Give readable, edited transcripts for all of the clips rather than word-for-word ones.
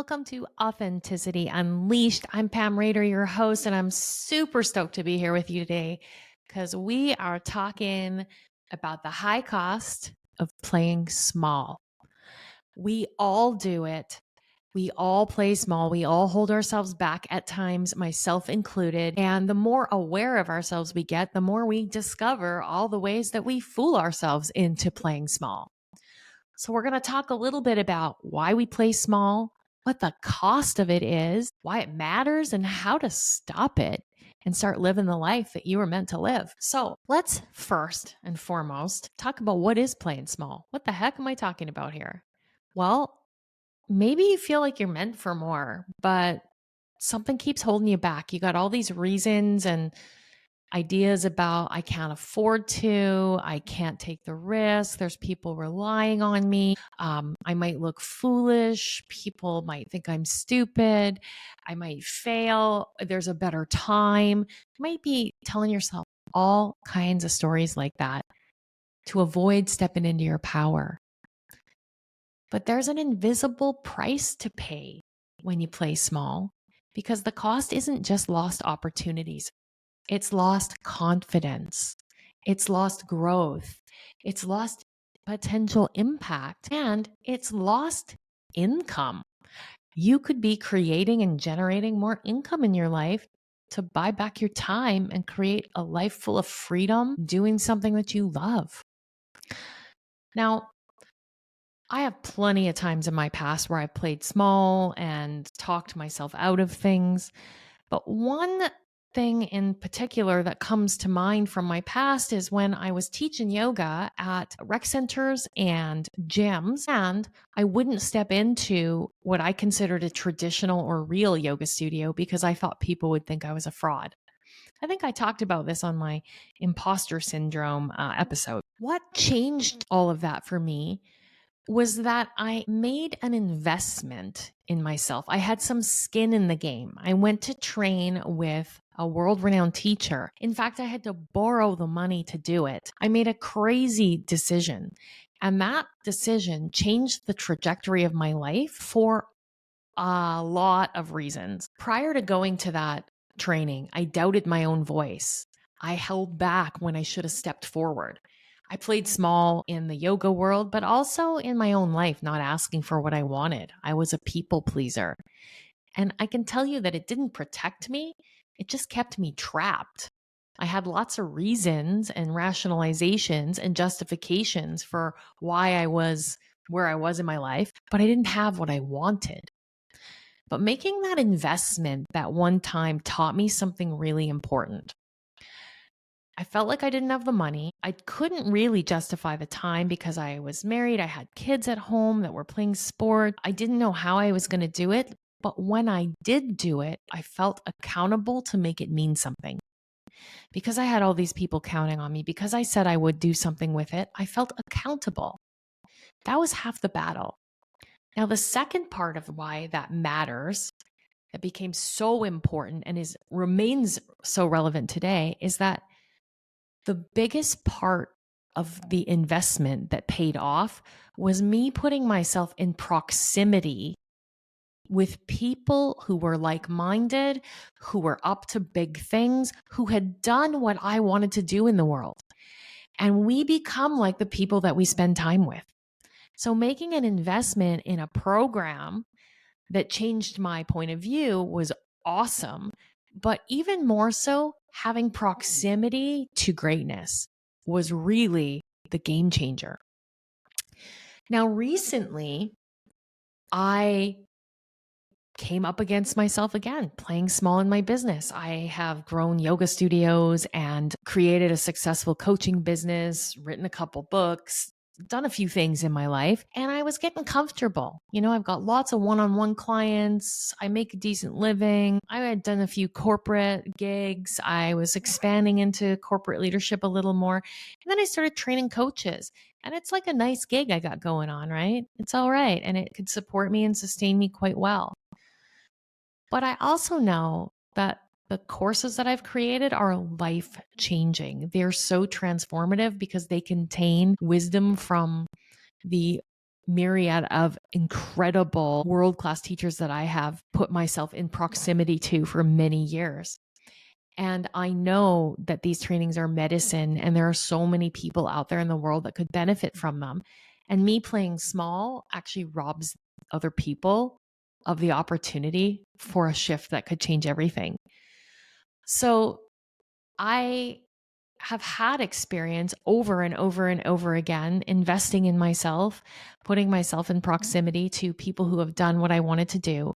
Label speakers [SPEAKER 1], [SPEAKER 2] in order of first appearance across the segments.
[SPEAKER 1] welcome to Authenticity Unleashed. I'm Pam Rader, your host, and I'm super stoked to be here with you today because we are talking about the high cost of playing small. We all do it. We all play small. We all hold ourselves back at times, myself included. And the more aware of ourselves we get, the more we discover all the ways that we fool ourselves into playing small. So we're going to talk a little bit about why we play small, what the cost of it is, why it matters, and how to stop it and start living the life that you were meant to live. So let's first and foremost talk about what is playing small. What the heck am I talking about here? Well, maybe you feel like you're meant for more, but something keeps holding you back. You got all these reasons and ideas about I can't afford to, I can't take the risk, there's people relying on me, I might look foolish, people might think I'm stupid, I might fail, there's a better time. You might be telling yourself all kinds of stories like that to avoid stepping into your power. But there's an invisible price to pay when you play small, because the cost isn't just lost opportunities. It's lost confidence. It's lost growth. It's lost potential impact, and it's lost income. You could be creating and generating more income in your life to buy back your time and create a life full of freedom, doing something that you love. Now, I have plenty of times in my past where I've played small and talked myself out of things. But one thing in particular that comes to mind from my past is when I was teaching yoga at rec centers and gyms, and I wouldn't step into what I considered a traditional or real yoga studio because I thought people would think I was a fraud. I think I talked about this on my imposter syndrome episode. What changed all of that for me was that I made an investment in myself. I had some skin in the game. I went to train with a world-renowned teacher. In fact, I had to borrow the money to do it. I made a crazy decision, and that decision changed the trajectory of my life for a lot of reasons. Prior to going to that training, I doubted my own voice. I held back when I should have stepped forward. I played small in the yoga world, but also in my own life, not asking for what I wanted. I was a people pleaser. And I can tell you that it didn't protect me, it just kept me trapped. I had lots of reasons and rationalizations and justifications for why I was where I was in my life, but I didn't have what I wanted. But making that investment that one time taught me something really important. I felt like I didn't have the money. I couldn't really justify the time because I was married. I had kids at home that were playing sport. I didn't know how I was going to do it. But when I did do it, I felt accountable to make it mean something. Because I had all these people counting on me, because I said I would do something with it, I felt accountable. That was half the battle. Now, the second part of why that matters, that became so important and remains so relevant today, is that the biggest part of the investment that paid off was me putting myself in proximity with people who were like-minded, who were up to big things, who had done what I wanted to do in the world. And we become like the people that we spend time with. So making an investment in a program that changed my point of view was awesome. But even more so, having proximity to greatness was really the game changer. Now, recently, I came up against myself again, playing small in my business. I have grown yoga studios and created a successful coaching business, written a couple books, done a few things in my life, and I was getting comfortable. I've got lots of one-on-one clients. I make a decent living. I had done a few corporate gigs. I was expanding into corporate leadership a little more. And then I started training coaches. And it's like a nice gig I got going on, right? It's all right. And it could support me and sustain me quite well. But I also know that the courses that I've created are life-changing. They're so transformative because they contain wisdom from the myriad of incredible world-class teachers that I have put myself in proximity to for many years. And I know that these trainings are medicine, and there are so many people out there in the world that could benefit from them. And me playing small actually robs other people of the opportunity for a shift that could change everything. So I have had experience over and over and over again investing in myself, putting myself in proximity to people who have done what I wanted to do.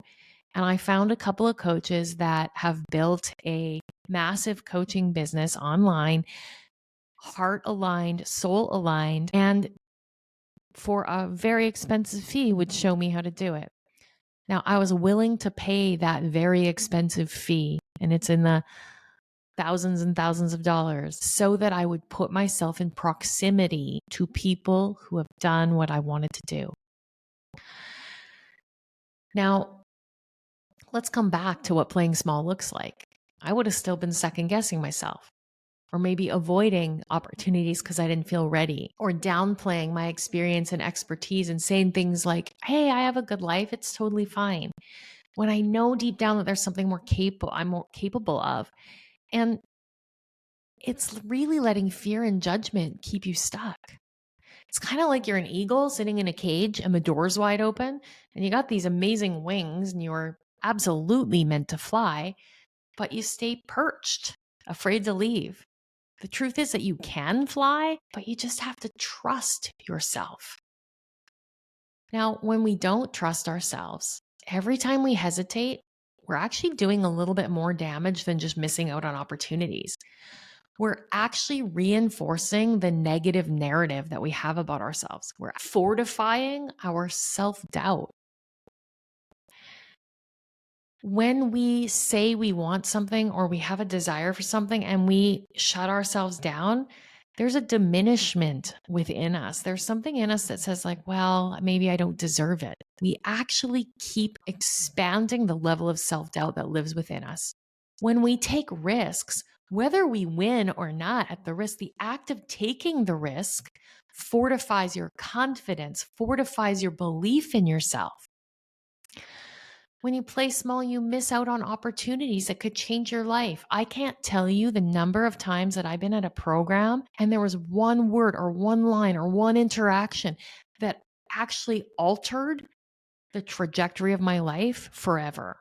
[SPEAKER 1] And I found a couple of coaches that have built a massive coaching business online, heart aligned, soul aligned, and for a very expensive fee would show me how to do it. Now, I was willing to pay that very expensive fee, and it's in the thousands and thousands of dollars, so that I would put myself in proximity to people who have done what I wanted to do. Now, let's come back to what playing small looks like. I would have still been second guessing myself, or maybe avoiding opportunities because I didn't feel ready, or downplaying my experience and expertise and saying things like, hey, I have a good life, it's totally fine, when I know deep down that there's something I'm more capable of. And it's really letting fear and judgment keep you stuck. It's kind of like you're an eagle sitting in a cage and the door's wide open, and you got these amazing wings and you're absolutely meant to fly, but you stay perched, afraid to leave. The truth is that you can fly, but you just have to trust yourself. Now, when we don't trust ourselves, every time we hesitate, we're actually doing a little bit more damage than just missing out on opportunities. We're actually reinforcing the negative narrative that we have about ourselves. We're fortifying our self-doubt. When we say we want something or we have a desire for something and we shut ourselves down, there's a diminishment within us. There's something in us that says like, well, maybe I don't deserve it. We actually keep expanding the level of self-doubt that lives within us. When we take risks, whether we win or not at the risk, the act of taking the risk fortifies your confidence, fortifies your belief in yourself. When you play small, you miss out on opportunities that could change your life. I can't tell you the number of times that I've been at a program and there was one word or one line or one interaction that actually altered the trajectory of my life forever.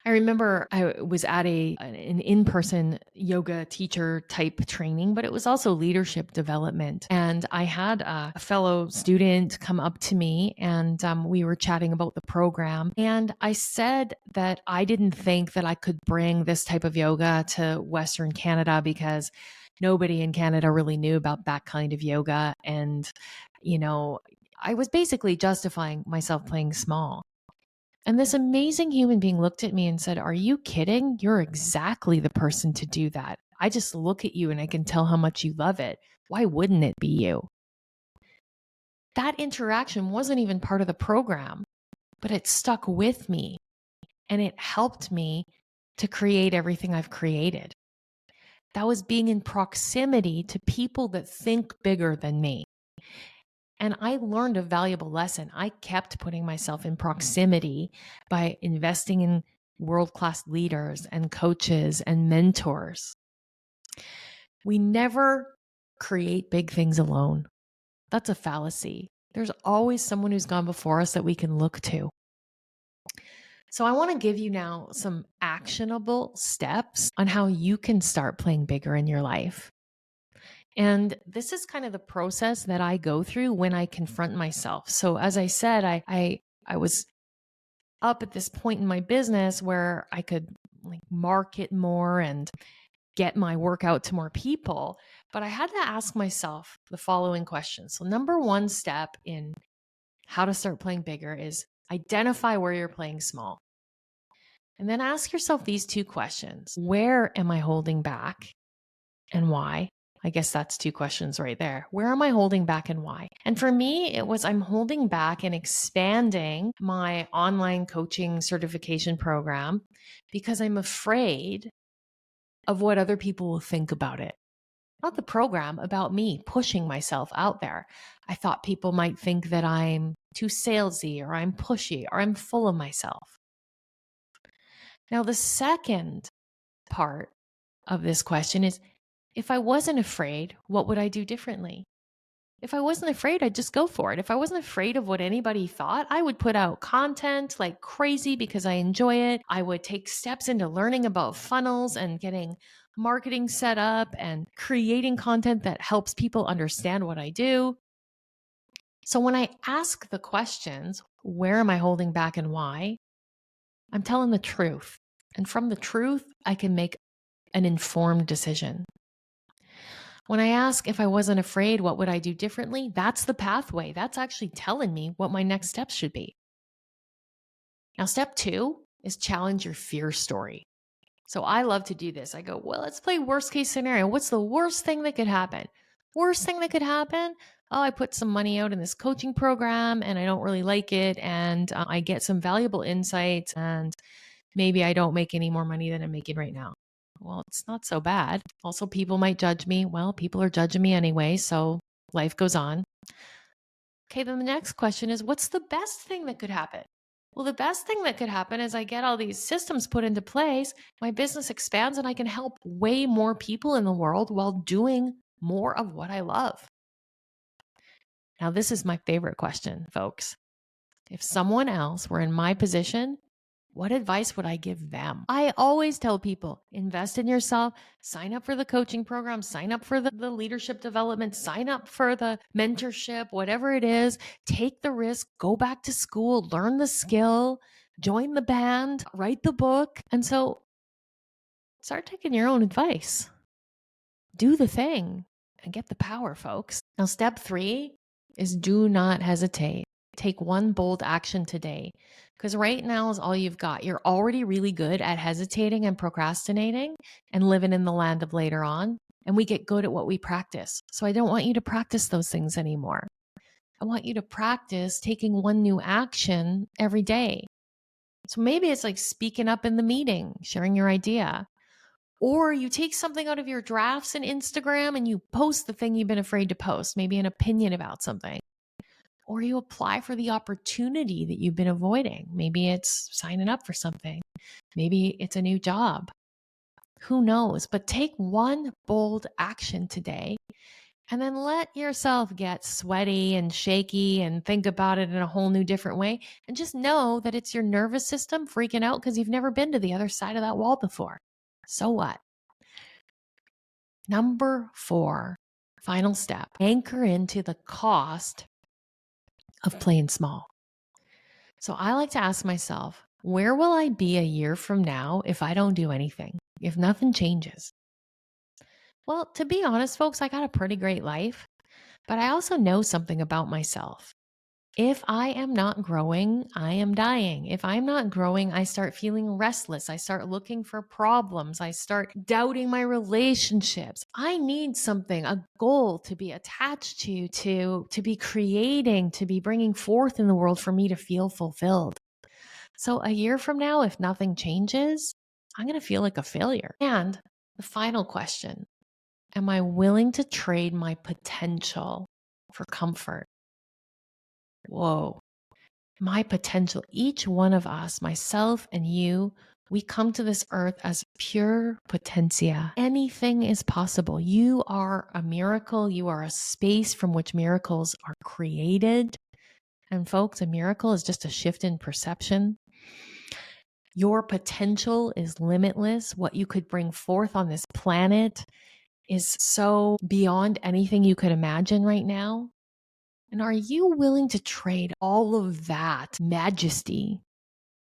[SPEAKER 1] I remember I was at an in-person yoga teacher type training, but it was also leadership development. And I had a fellow student come up to me and we were chatting about the program. And I said that I didn't think that I could bring this type of yoga to Western Canada because nobody in Canada really knew about that kind of yoga. And, I was basically justifying myself playing small. And this amazing human being looked at me and said, are you kidding? You're exactly the person to do that. I just look at you and I can tell how much you love it. Why wouldn't it be you? That interaction wasn't even part of the program, but it stuck with me and it helped me to create everything I've created. That was being in proximity to people that think bigger than me. And I learned a valuable lesson. I kept putting myself in proximity by investing in world-class leaders and coaches and mentors. We never create big things alone. That's a fallacy. There's always someone who's gone before us that we can look to. So I want to give you now some actionable steps on how you can start playing bigger in your life. And this is kind of the process that I go through when I confront myself. So as I said, I was up at this point in my business where I could market more and get my work out to more people. But I had to ask myself the following questions. So number one step in how to start playing bigger is identify where you're playing small. And then ask yourself these two questions. Where am I holding back and why? I guess that's two questions right there. Where am I holding back and why? And for me, it was I'm holding back and expanding my online coaching certification program because I'm afraid of what other people will think about it. not the program, about me pushing myself out there. I thought people might think that I'm too salesy or I'm pushy or I'm full of myself. Now, the second part of this question is, if I wasn't afraid, what would I do differently? If I wasn't afraid, I'd just go for it. If I wasn't afraid of what anybody thought, I would put out content like crazy because I enjoy it. I would take steps into learning about funnels and getting marketing set up and creating content that helps people understand what I do. So when I ask the questions, where am I holding back and why? I'm telling the truth. And from the truth, I can make an informed decision. When I ask if I wasn't afraid, what would I do differently? That's the pathway. That's actually telling me what my next steps should be. Now, step 2 is challenge your fear story. So I love to do this. I go, well, let's play worst case scenario. What's the worst thing that could happen? Worst thing that could happen? Oh, I put some money out in this coaching program and I don't really like it. And I get some valuable insights and maybe I don't make any more money than I'm making right now. Well, it's not so bad. Also, people might judge me. Well, people are judging me anyway, so life goes on. Okay, then the next question is, what's the best thing that could happen? Well, the best thing that could happen is I get all these systems put into place, my business expands, and I can help way more people in the world while doing more of what I love. Now, this is my favorite question, folks. If someone else were in my position, what advice would I give them? I always tell people, invest in yourself, sign up for the coaching program, sign up for the leadership development, sign up for the mentorship, whatever it is, take the risk, go back to school, learn the skill, join the band, write the book. And so start taking your own advice. Do the thing and get the power, folks. Now, step 3 is do not hesitate. Take one bold action today, because right now is all you've got. You're already really good at hesitating and procrastinating and living in the land of later on. And we get good at what we practice. So I don't want you to practice those things anymore. I want you to practice taking one new action every day. So maybe it's like speaking up in the meeting, sharing your idea. Or you take something out of your drafts in Instagram and you post the thing you've been afraid to post, maybe an opinion about something. Or you apply for the opportunity that you've been avoiding. Maybe it's signing up for something. Maybe it's a new job. Who knows? But take one bold action today and then let yourself get sweaty and shaky and think about it in a whole new different way. And just know that it's your nervous system freaking out because you've never been to the other side of that wall before. So what? Number 4, final step, anchor into the cost of playing small. So I like to ask myself, where will I be a year from now if I don't do anything, if nothing changes? Well, to be honest, folks, I got a pretty great life, but I also know something about myself. If I am not growing, I am dying. If I'm not growing, I start feeling restless. I start looking for problems. I start doubting my relationships. I need something, a goal to be attached to be creating, to be bringing forth in the world for me to feel fulfilled. So a year from now, if nothing changes, I'm going to feel like a failure. And the final question, am I willing to trade my potential for comfort? Whoa, my potential. Each one of us, myself and you, we come to this earth as pure potentia. Anything is possible. You are a miracle. You are a space from which miracles are created. And folks, a miracle is just a shift in perception. Your potential is limitless. What you could bring forth on this planet is so beyond anything you could imagine right now. And are you willing to trade all of that majesty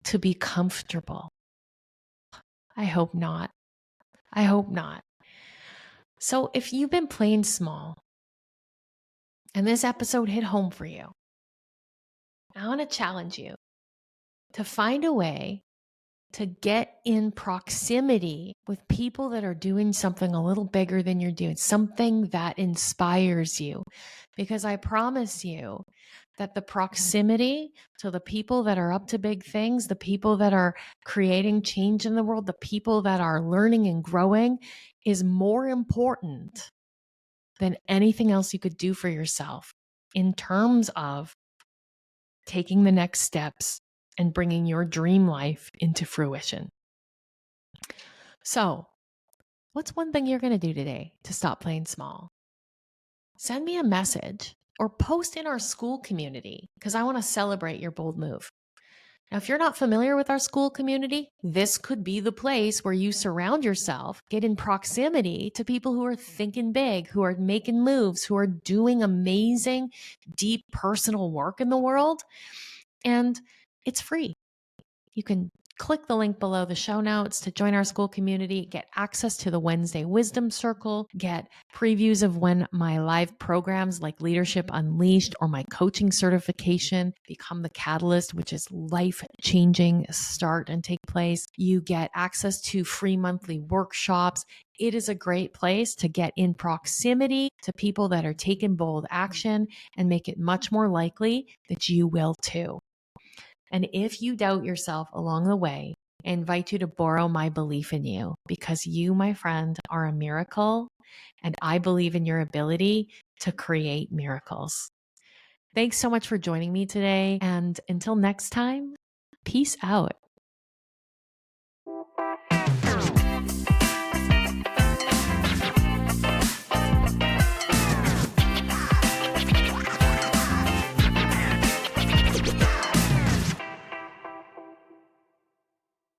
[SPEAKER 1] to be comfortable? I hope not. I hope not. So if you've been playing small and this episode hit home for you, I want to challenge you to find a way to get in proximity with people that are doing something a little bigger than you're doing, something that inspires you. Because I promise you that the proximity to the people that are up to big things, the people that are creating change in the world, the people that are learning and growing is more important than anything else you could do for yourself in terms of taking the next steps and bringing your dream life into fruition. So, what's one thing you're going to do today to stop playing small? Send me a message or post in our school community because I want to celebrate your bold move. Now, if you're not familiar with our school community, this could be the place where you surround yourself, get in proximity to people who are thinking big, who are making moves, who are doing amazing, deep personal work in the world. And it's free. You can click the link below the show notes to join our school community, get access to the Wednesday Wisdom Circle, get previews of when my live programs like Leadership Unleashed or my coaching certification Become the Catalyst, which is life-changing, start and take place. You get access to free monthly workshops. It is a great place to get in proximity to people that are taking bold action and make it much more likely that you will too. And if you doubt yourself along the way, I invite you to borrow my belief in you because you, my friend, are a miracle, and I believe in your ability to create miracles. Thanks so much for joining me today. And until next time, peace out.